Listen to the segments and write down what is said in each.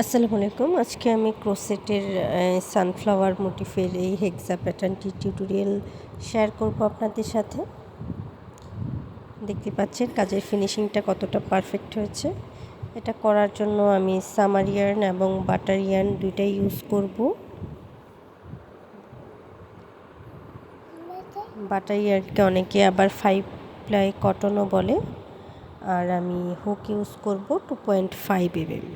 আসসালামু আলাইকুম। আজকে আমি ক্রোশেটের সানফ্লাওয়ার মোটিফের এই হেক্সা প্যাটার্নটি টিউটোরিয়াল শেয়ার করব আপনাদের সাথে। দেখতে পাচ্ছেন কাজের ফিনিশিংটা কতটা পারফেক্ট হয়েছে। এটা করার জন্য আমি সামার ইয়ার্ন এবং বাটার ইয়ার্ন দুইটাই ইউজ করব। বাটার ইয়ার্নকে অনেকে আবার 5 প্লাই কটনও বলে, আর আমি হুক ইউজ করব 2.5 mm।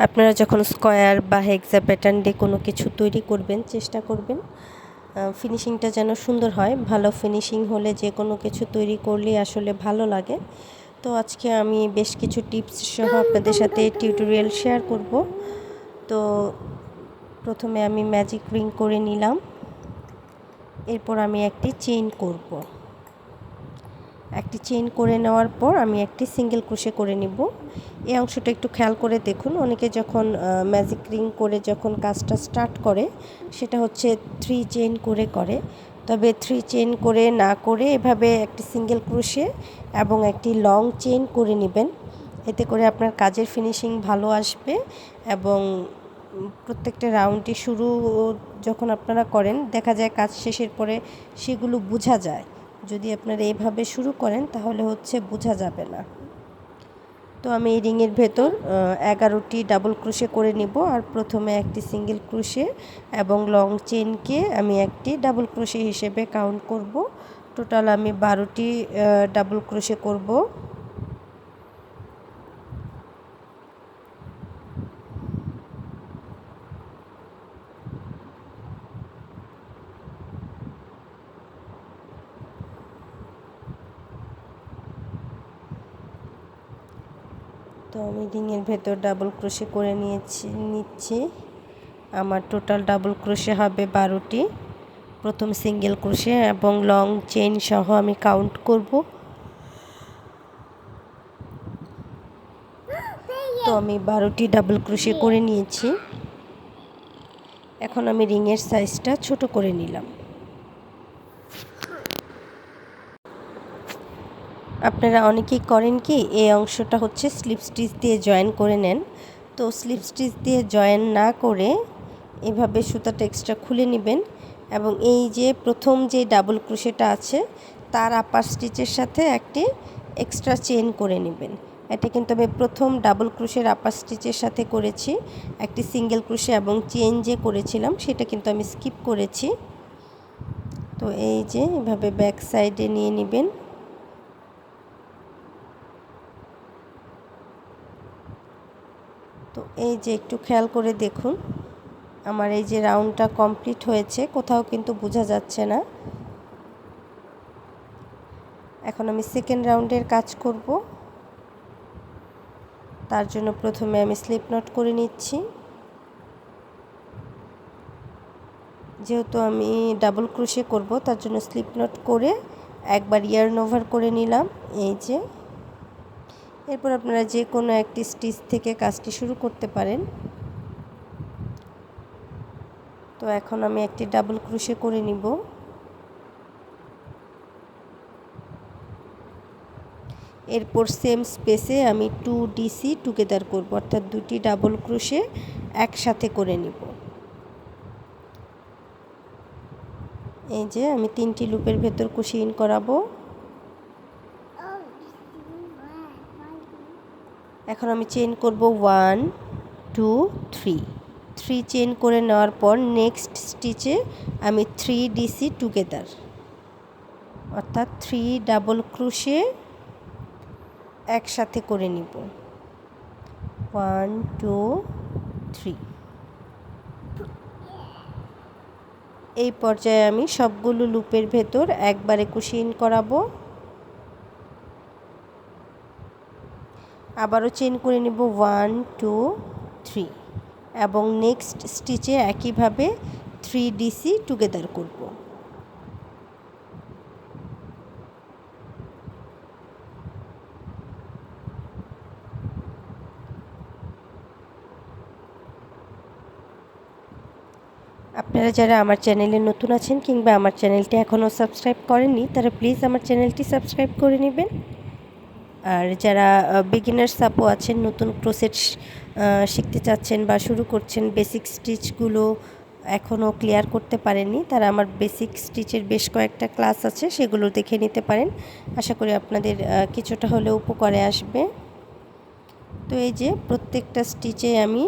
আপনারা যখন স্কোয়ার বা হেক্সা প্যাটার্ন দিয়ে কোনো কিছু তৈরি করবেন, চেষ্টা করবেন ফিনিশিংটা যেন সুন্দর হয়। ভালো ফিনিশিং হলে যে কোনো কিছু তৈরি করলে আসলে ভালো লাগে। তো আজকে আমি বেশ কিছু টিপস সহ আপনাদের সাথে টিউটোরিয়াল শেয়ার করব। তো প্রথমে আমি ম্যাজিক রিং করে নিলাম, এরপর আমি একটি চেইন করব। একটি চেইন করে নেওয়ার পর আমি একটি সিঙ্গেল ক্রোশে করে নিব। এই অংশটা একটু খেয়াল করে দেখুন, অনেকে যখন ম্যাজিক রিং করে যখন কাজটা স্টার্ট করে সেটা হচ্ছে 3 চেইন করে, তবে 3 চেইন করে না করে এভাবে একটি সিঙ্গেল ক্রোশে এবং একটি লং চেইন করে নেবেন। এতে করে আপনার কাজের ফিনিশিং ভালো আসবে এবং প্রত্যেকটা রাউন্ডটি শুরু যখন আপনারা করেন দেখা যায় কাজ শেষের পরে সেগুলো বোঝা যায়। যদি আপনারা এভাবে শুরু করেন তাহলে হচ্ছে বোঝা যাবে না। তো আমি এই রিংয়ের ভেতর 11টি ডাবল ক্রোশে করে নিব, আর প্রথমে একটি সিঙ্গেল ক্রোশে এবং লং চেইনকে আমি একটি ডাবল ক্রোশে হিসেবে কাউন্ট করব। টোটাল আমি 12টি ডাবল ক্রোশে করব। তো আমি রিংয়ের ভেতর ডাবল ক্রোশে করে নিচ্ছি। আমার টোটাল ডাবল ক্রোশে হবে 12টি। প্রথম সিঙ্গেল ক্রোশে এবং লং চেইন সহ আমি কাউন্ট করব। তো আমি 12টি ডাবল ক্রোশে করে নিয়েছি। এখন আমি রিংয়ের সাইজটা ছোট করে নিলাম। আপনারা অনেকেই করেন কি, এই অংশটা হচ্ছে স্লিপ স্টিচ দিয়ে জয়েন করে নেন। তো স্লিপ স্টিচ দিয়ে জয়েন না করে এভাবে সুতাটা এক্সট্রা খুলে নেবেন এবং এই যে প্রথম যে ডাবল ক্রোশেটা আছে তার আপার স্টিচের সাথে একটি এক্সট্রা চেইন করে নেবেন। এটা কিন্তু আমি প্রথম ডাবল ক্রোশের আপার স্টিচের সাথে করেছি। একটি সিঙ্গেল ক্রোশে এবং চেইন যে করেছিলাম সেটা কিন্তু আমি স্কিপ করেছি। তো এই যে এভাবে ব্যাক সাইডে নিয়ে নেবেন। তো এই যে একটু খেয়াল করে দেখুন, আমার এই যে রাউন্ডটা কমপ্লিট হয়েছে, কোথাও কিন্তু বোঝা যাচ্ছে না। এখন আমি সেকেন্ড রাউন্ডের কাজ করব। তার জন্য প্রথমে আমি স্লিপ নট করে নিচ্ছি। যেহেতু আমি ডাবল ক্রোশে করব তার জন্য স্লিপ নট করে একবার ইয়ার্ন ওভার করে নিলাম। এই যে এরপর আপনারা যে কোনো একটি স্টিচ থেকে কাজটি শুরু করতে পারেন। তো এখন আমি একটি ডাবল ক্রোশে করে নিব। এরপর সেম স্পেসে আমি 2 ডিসি টুগেদার করব, অর্থাৎ দুটি ডাবল ক্রোশে একসাথে করে নিব। এই যে আমি 3টি লুপের ভেতর কুশি ইন করাবো। এখন আমি চেইন করব 1 2 3 চেইন করে নেওয়ার পর নেক্সট স্টিচে আমি 3 ডিসি টুগেদার, অর্থাৎ 3 ডাবল ক্রোশে একসাথে করে নিব। 1 2 3। এই পর্যায়ে আমি সবগুলো লুপের ভেতর একবারে কুশি ইন করাবো। আবারও চেইন করে নিব 1 2 3 এবং নেক্সট স্টিচে একইভাবে 3 ডিসি টুগেদার করব। আপনারা যারা আমার চ্যানেলে নতুন আছেন কিংবা আমার চ্যানেলটি এখনও সাবস্ক্রাইব করেননি তারা প্লিজ আমার চ্যানেলটি সাবস্ক্রাইব করে নেবেন। আর যারা বিগিনার্স আপু আছেন, নতুন ক্রোশেট শিখতে চাচ্ছেন বা শুরু করছেন, বেসিক স্টিচগুলো এখনও ক্লিয়ার করতে পারেননি, তারা আমার বেসিক স্টিচের বেশ কয়েকটা ক্লাস আছে, সেগুলো দেখে নিতে পারেন। আশা করি আপনাদের কিছুটা হলেও উপকারে আসবে। তো এই যে প্রত্যেকটা স্টিচে আমি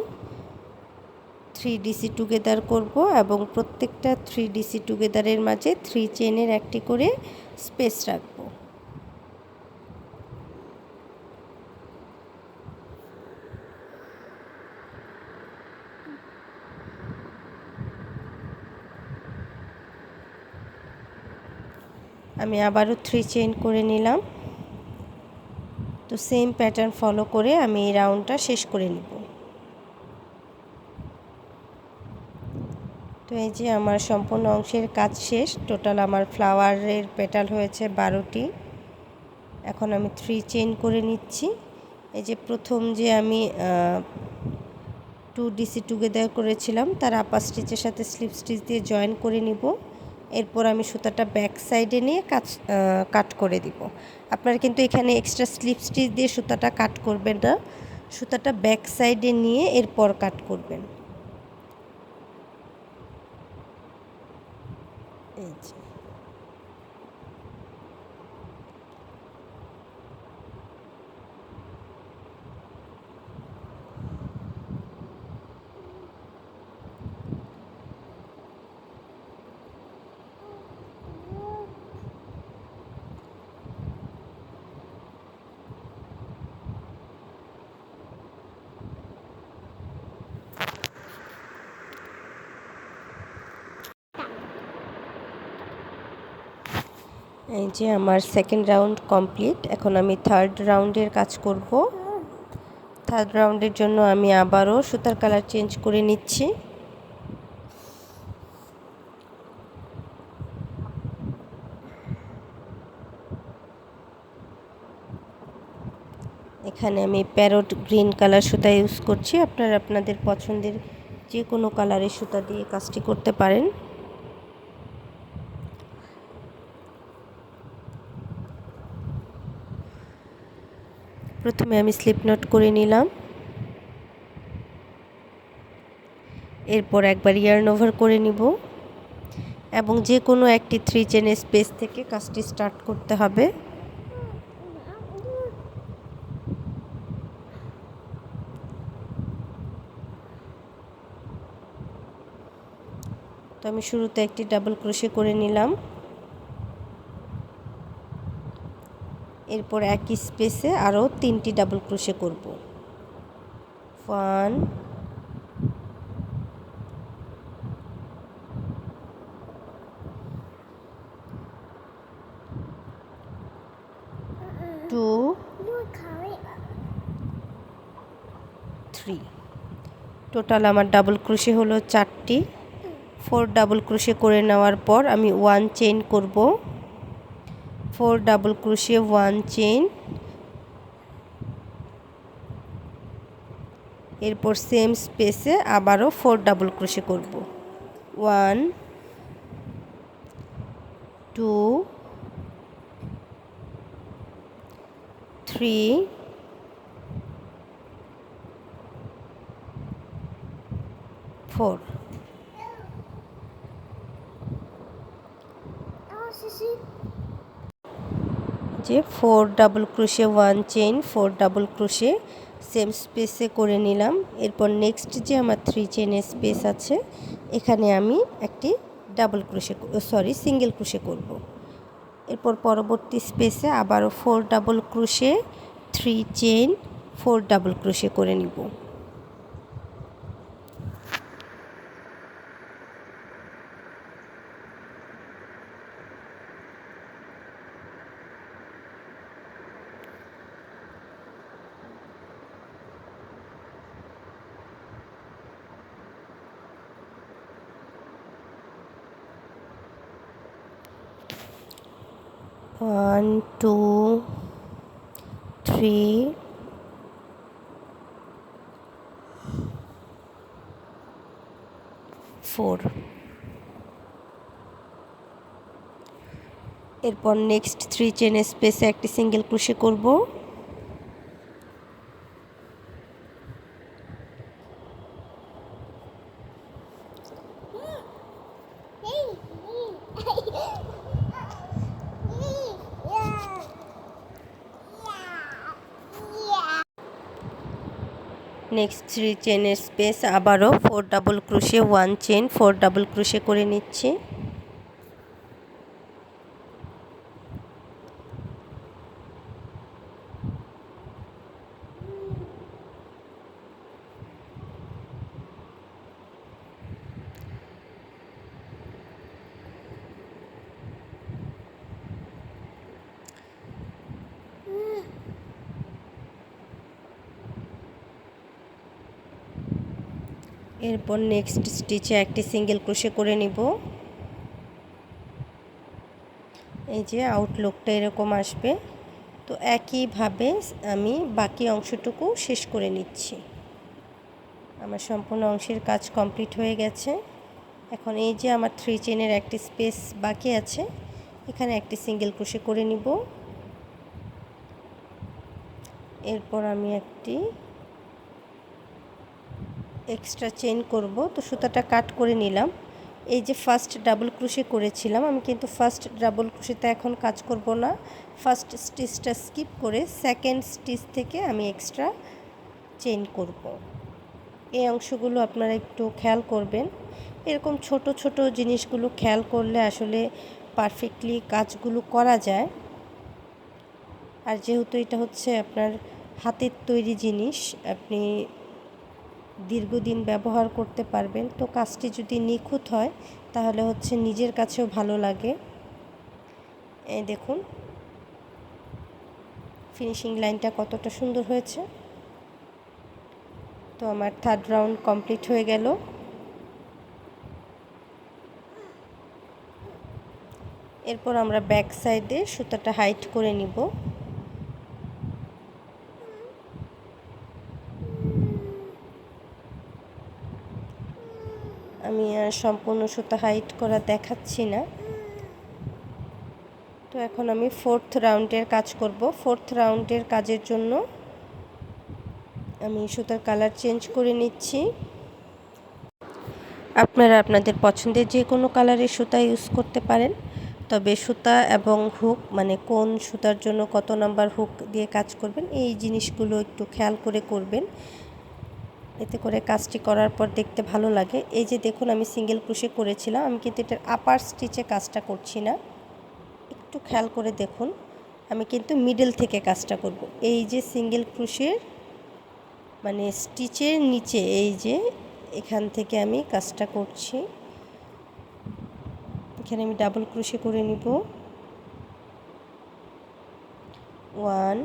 3 ডিসি টুগেদার করব এবং প্রত্যেকটা 3 ডিসি টুগেদারের মাঝে 3 চেনের একটি করে স্পেস রাখবো। আমি আবারও 3 চেইন করে নিলাম। তো সেম প্যাটার্ন ফলো করে আমি এই রাউন্ডটা শেষ করে নিব। তো এই যে আমার সম্পূর্ণ অংশের কাজ শেষ। টোটাল আমার ফ্লাওয়ারের পেটাল হয়েছে 12টি। এখন আমি 3 চেইন করে নিচ্ছি। এই যে প্রথম যে আমি 2 ডিসি টুগেদার করেছিলাম, তার আপার স্টিচের সাথে স্লিপ স্টিচ দিয়ে জয়েন করে নিব। এরপর আমি সুতাটা ব্যাক সাইডে নিয়ে কাট করে দিব। আপনারা কিন্তু এখানে এক্সট্রা স্লিপ স্টিচ দিয়ে সুতাটা কাট করবেন না, সুতাটা ব্যাক সাইডে নিয়ে এরপর কাট করবেন। এই যে আমার সেকেন্ড রাউন্ড কমপ্লিট। এখন আমি থার্ড রাউন্ডের কাজ করব। থার্ড রাউন্ডের জন্য আমি আবারও সুতার কালার চেঞ্জ করে নিচ্ছি। এখানে আমি প্যারট গ্রিন কালার সুতা ইউজ করছি। আপনারা আপনাদের পছন্দের যে কোনো কালারের সুতা দিয়ে কাজটি করতে পারেন। প্রথমে আমি স্লিপ নট করে নিলাম, এরপর একবার ইয়ার্ন ওভার করে নিব এবং যে কোনো একটি 3 চেনের স্পেস থেকে কাজটি স্টার্ট করতে হবে। তো আমি শুরুতে একটি ডাবল ক্রোশে করে নিলাম, এরপর একই স্পেসে আরও 3টি ডাবল ক্রোশে করব। 1 2 3। টোটাল আমার ডাবল ক্রোশে হলো 4টি। 4 ডাবল ক্রোশে করে নেওয়ার পর আমি 1 চেইন করব। 4 ডাবল ক্রোশে 1 চেইন, এরপর সেম স্পেসে আবারও 4 ডাবল ক্রোশে করব। 1 2 3 4। যে 4 double crochet 1 chain, 4 double crochet same স্পেসে করে নিলাম। এরপর নেক্সট যে আমার 3 চেনের স্পেস আছে, এখানে আমি একটি ডাবল ক্রোশে সিঙ্গেল ক্রোশে করব। এরপর পরবর্তী স্পেসে আবারও 4 double crochet 3 chain, 4 double crochet করে নিব। One, 2, 3, 4। এরপর নেক্সট 3 চেনের স্পেসে একটি সিঙ্গেল ক্রোশে করব। নেক্সট 3 চেনের স্পেস আবারও 4 double crochet 1 chain 4 double crochet করে নিচ্ছি। এরপর নেক্সট স্টিচে একটি সিঙ্গেল ক্রোশে করে নিব। এই যে আউটলুকটা এরকম আসবে। তো একইভাবে আমি বাকি অংশটুকু শেষ করে নিচ্ছি। আমার সম্পূর্ণ অংশের কাজ কমপ্লিট হয়ে গেছে। এখন এই যে আমার 3 চেনের একটি স্পেস বাকি আছে, এখানে একটি সিঙ্গেল ক্রোশে করে নিব। এরপর আমি একটি এক্সট্রা চেন করব। তো সুতাটা কাট করে নিলাম। এই যে ফার্স্ট ডাবল ক্রোশে করেছিলাম, আমি কিন্তু ফার্স্ট ডাবল ক্রোশেতে এখন কাজ করব না। ফার্স্ট স্টিচটা স্কিপ করে সেকেন্ড স্টিচ থেকে আমি এক্সট্রা চেন করব। এই অংশগুলো আপনারা একটু খেয়াল করবেন। এরকম ছোট ছোট জিনিসগুলো খেয়াল করলে আসলে পারফেক্টলি কাজগুলো করা যায়। আর যেহেতু এটা হচ্ছে আপনার হাতের তৈরি জিনিস, আপনি দীর্ঘদিন ব্যবহার করতে পারবেন। তো কাজটি যদি নিখুঁত হয় তাহলে হচ্ছে নিজের কাছেও ভালো লাগে। এই দেখুন ফিনিশিং লাইনটা কতটা সুন্দর হয়েছে। তো আমার থার্ড রাউন্ড কমপ্লিট হয়ে গেল। এরপর আমরা ব্যাক সাইডে সুতাটা হাইট করে নিব। আমি আর সম্পূর্ণ সুতা হাইট করা দেখাচ্ছি না। তো এখন আমি ফোর্থ রাউন্ডের কাজ করব। ফোর্থ রাউন্ডের কাজের জন্য আমি সুতার কালার চেঞ্জ করে নিচ্ছি। আপনারা আপনাদের পছন্দের যে কোনো কালারের সুতা ইউজ করতে পারেন। তবে সুতা এবং হুক, মানে কোন সুতার জন্য কত নাম্বার হুক দিয়ে কাজ করবেন, এই জিনিসগুলো একটু খেয়াল করে করবেন। এতে করে কাজটি করার পর দেখতে ভালো লাগে। এই যে দেখুন আমি সিঙ্গেল ক্রোশে করেছিলাম, আমি কিন্তু এটার আপার স্টিচে কাজটা করছি না। একটু খেয়াল করে দেখুন, আমি কিন্তু মিডল থেকে কাজটা করব। এই যে সিঙ্গেল ক্রোশের মানে স্টিচের নিচে এই যে এখান থেকে আমি কাজটা করছি। এখানে আমি ডাবল ক্রোশে করে নিব। 1,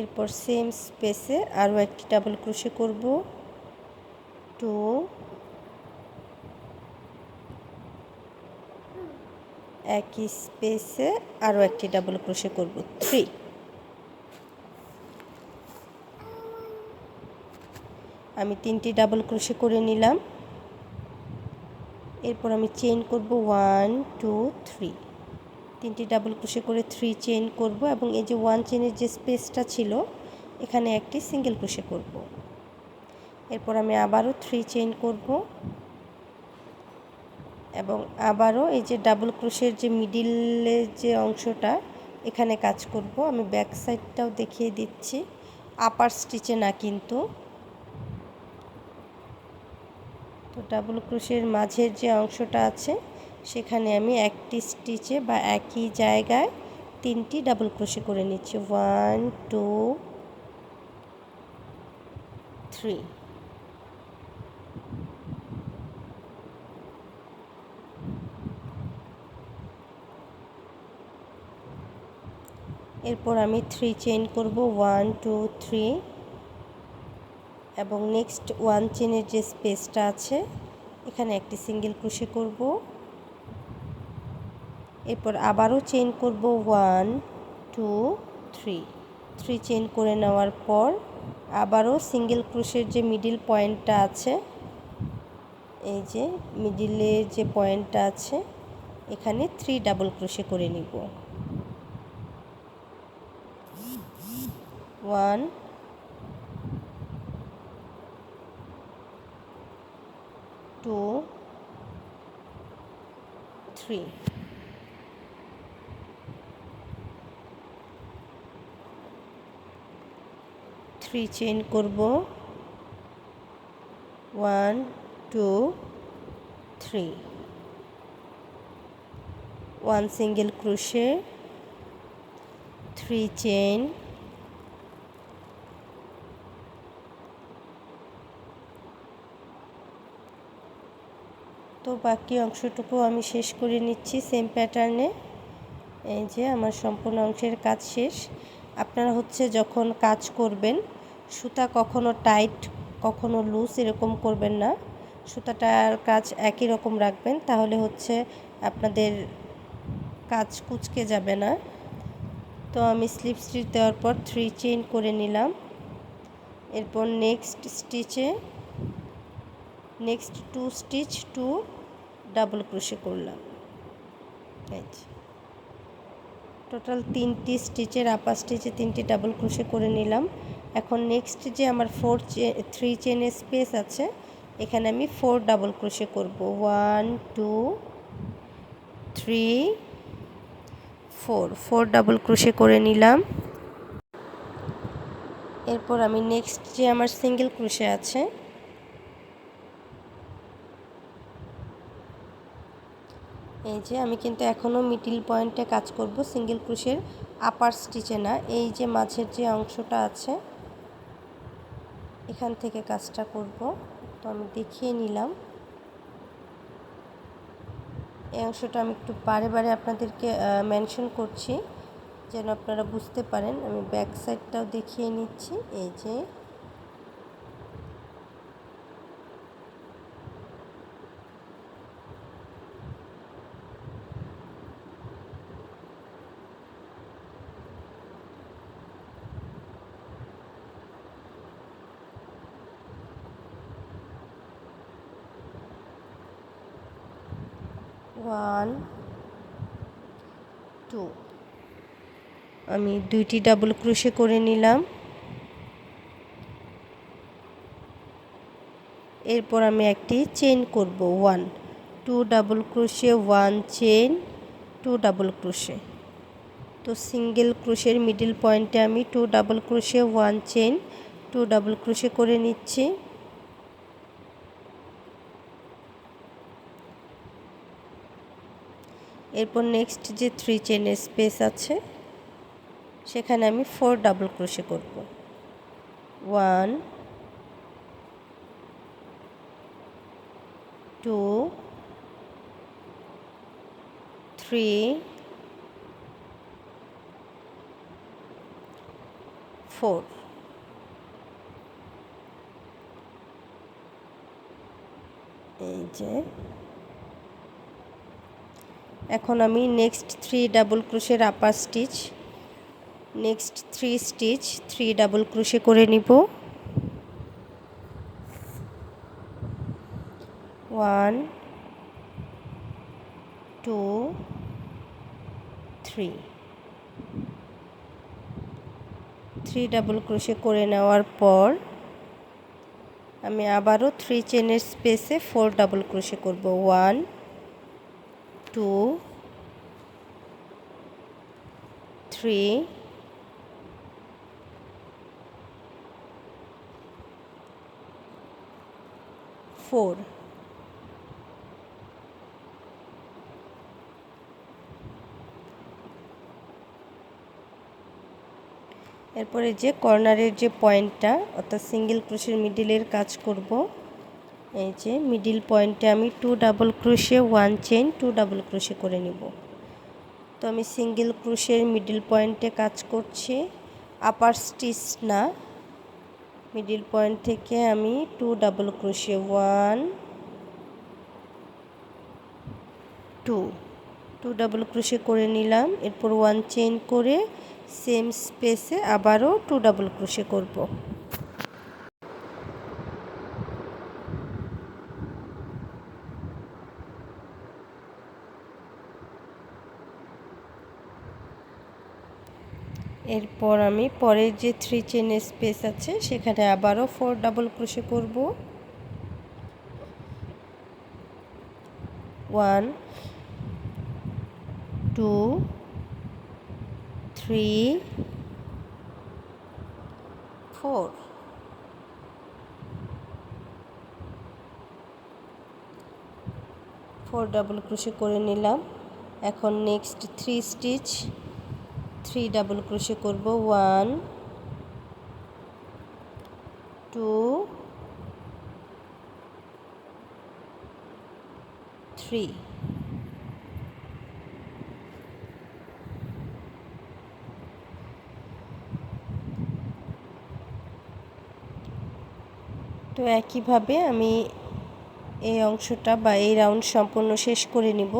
এরপর সেম স্পেসে আরও একটি ডাবল ক্রোশে করব। 2, একই স্পেসে আরও একটি ডাবল ক্রোশে করব। 3, আমি 3টি ডাবল ক্রোশে করে নিলাম। এরপর আমি চেইন করব 1, 2, 3, 3টি ডাবল ক্রোশে করে 3 চেইন করব এবং এই যে 1 চেইনের যে স্পেসটা ছিল এখানে একটি সিঙ্গেল ক্রোশে করব। এরপর আমি আবারও 3 চেইন করব এবং আবারও এই যে ডাবল ক্রোশের যে মিডিলের যে অংশটা এখানে কাজ করব। আমি ব্যাক সাইডটাও দেখিয়ে দিচ্ছি, আপার স্টিচে না কিন্তু। তো ডাবল ক্রোশের মাঝের যে অংশটা আছে সেখানে আমি একটি স্টিচে বা একই জায়গায় 3টি ডাবল ক্রোশে করে নিচ্ছি। 1, 2, 3। এরপর আমি 3 চেইন করব 1, 2, 3 এবং নেক্সট 1 চেইনের যে স্পেসটা আছে এখানে একটি সিঙ্গেল ক্রোশে করব। এরপর আবারও চেইন করব 1, 2, 3, 3 চেইন করে নেওয়ার পর আবারও সিঙ্গেল ক্রোশের যে মিডিল পয়েন্টটা আছে, এই যে মিডিলের যে পয়েন্টটা আছে এখানে 3 ডাবল ক্রোশে করে নিব। 1, 2, 3, 3 চেইন করব, 1 2 3, 1 সিঙ্গেল ক্রোশে, 3 চেইন, তো বাকি অংশটুকু আমি শেষ করে নিচ্ছি সেম প্যাটার্নে। এই যে আমার সম্পূর্ণ অংশের কাজ শেষ। আপনারা যখন কাজ করবেন সুতা কখনো টাইট কখনো লুজ এরকম করবেন না, সুতাটার কাজ একই রকম রাখবেন, তাহলে আপনাদের কাজ কুঁচকে যাবে না। তো আমি স্লিপ স্টিচ দেওয়ার পর 3 চেইন করে নিলাম। এরপর নেক্সট 2 স্টিচ 2 ডাবল ক্রোশে করলাম। টোটাল 3টি স্টিচের আপার স্টিচে 3টি ডাবল ক্রোশে করে নিলাম। এখন নেক্সট যে আমার 3 চেনের স্পেস আছে, এখানে আমি 4 ডাবল ক্রোশে করব। 1 2 3 4 ডাবল ক্রোশে করে নিলাম। এরপর আমি নেক্সট যে আমার সিঙ্গেল ক্রোশে আছে, এই যে আমি কিন্তু এখনও মিডল পয়েন্টে কাজ করব, সিঙ্গেল ক্রোশের আপার স্টিচে না। এই যে মাঝের যে অংশটা আছে এখান থেকে কাজটা করব। তো আমি দেখিয়ে নিলাম। এই অংশটা আমি একটু বারে বারে আপনাদেরকে মেনশন করছি যেন আপনারা বুঝতে পারেন। আমি ব্যাক সাইডটাও দেখিয়ে নিচ্ছি। এই যে ওয়ান 2 আমি 2টি ডাবল ক্রোশে করে নিলাম। এরপর আমি একটি চেইন করব, 1 2 double crochet, 1 chain, 2 double crochet. তো সিঙ্গেল ক্রোশের মিডল পয়েন্টে আমি 2 double crochet, 1 chain, 2 double crochet করে নিচ্ছি। এরপর নেক্সট যে 3 চেনের স্পেস আছে সেখানে আমি 4 ডাবল ক্রোশে করব। 1 2 3 4। এই যে এখন আমি নেক্সট 3 ডাবল ক্রোশের upper stitch, next 3 stitch 3 double crochet করে নিব। 1 2 3 ডাবল ক্রোশে করে নেওয়ার পর আমি আবারও 3 চেনের স্পেসে 4 ডাবল ক্রোশে করব। 1 2 3 4। এরপরে যে কর্নারের যে পয়েন্টটা অর্থাৎ সিঙ্গেল ক্রোশের মিডিলের কাজ করব, এই যে মিডিল পয়েন্টে আমি 2 double crochet, 1 chain, 2 double crochet করে নিব। তো আমি সিঙ্গেল ক্রোশের মিডিল পয়েন্টে কাজ করছি, আপার স্টিচ না, মিডিল পয়েন্ট থেকে আমি 2 ডাবল ক্রোশে, 1 2 ডাবল ক্রোশে করে নিলাম। এরপর 1 চেইন করে সেম স্পেসে আবারও 2 ডাবল ক্রোশে করব। এরপর আমি পরের যে 3 চেনের স্পেস আছে সেখানে আবারও 4 ডাবল ক্রোশে করব। 1 2 3 4 ডাবল ক্রোশে করে নিলাম। এখন নেক্সট 3 স্টিচ 3 ডাবল ক্রোশে করব। 1 2 3। তো একইভাবে আমি এই অংশটা বা এই রাউন্ড সম্পূর্ণ শেষ করে নিব।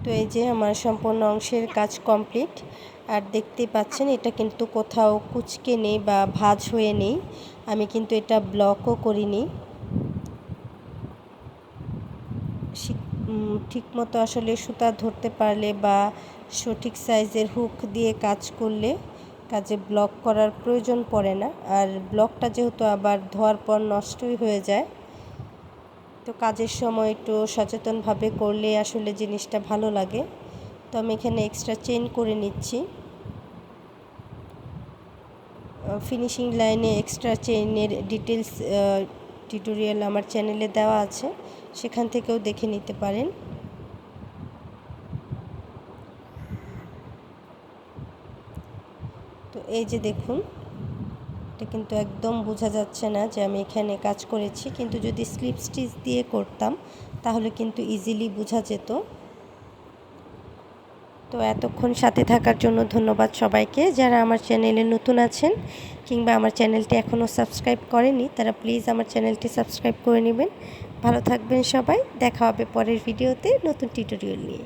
তো এই যে আমার সম্পূর্ণ অংশের কাজ কমপ্লিট। আর দেখতেই পাচ্ছেন এটা কিন্তু কোথাও কুঁচকে নেই বা ভাঁজ হয়ে নেই। আমি কিন্তু এটা ব্লকও করিনি। ঠিকমতো আসলে সুতা ধরতে পারলে বা সঠিক সাইজের হুক দিয়ে কাজ করলে কাজে ব্লক করার প্রয়োজন পড়ে না। আর ব্লকটা যেহেতু আবার ধোয়ার পর নষ্টই হয়ে যায়, তো কাজের সময় একটু সচেতনভাবে করলে আসলে জিনিসটা ভালো লাগে। তো আমি এখানে এক্সট্রা চেইন করে নিচ্ছি। ফিনিশিং লাইনে এক্সট্রা চেইনের ডিটেলস টিউটোরিয়াল আমার চ্যানেলে দেওয়া আছে, সেখান থেকেও দেখে নিতে পারেন। তো এই যে দেখুন, এটা কিন্তু একদম বোঝা যাচ্ছে না যে আমি এখানে কাজ করেছি, কিন্তু যদি স্লিপ স্টিচ দিয়ে করতাম তাহলে কিন্তু ইজিলি বোঝা যেত। তো এতক্ষণ সাথে থাকার জন্য ধন্যবাদ সবাইকে। যারা আমার চ্যানেলে নতুন আছেন কিংবা আমার চ্যানেলটি এখনও সাবস্ক্রাইব করেনি, তারা প্লিজ আমার চ্যানেলটি সাবস্ক্রাইব করে নেবেন। ভালো থাকবেন সবাই। দেখা হবে পরের ভিডিওতে নতুন টিউটোরিয়াল নিয়ে।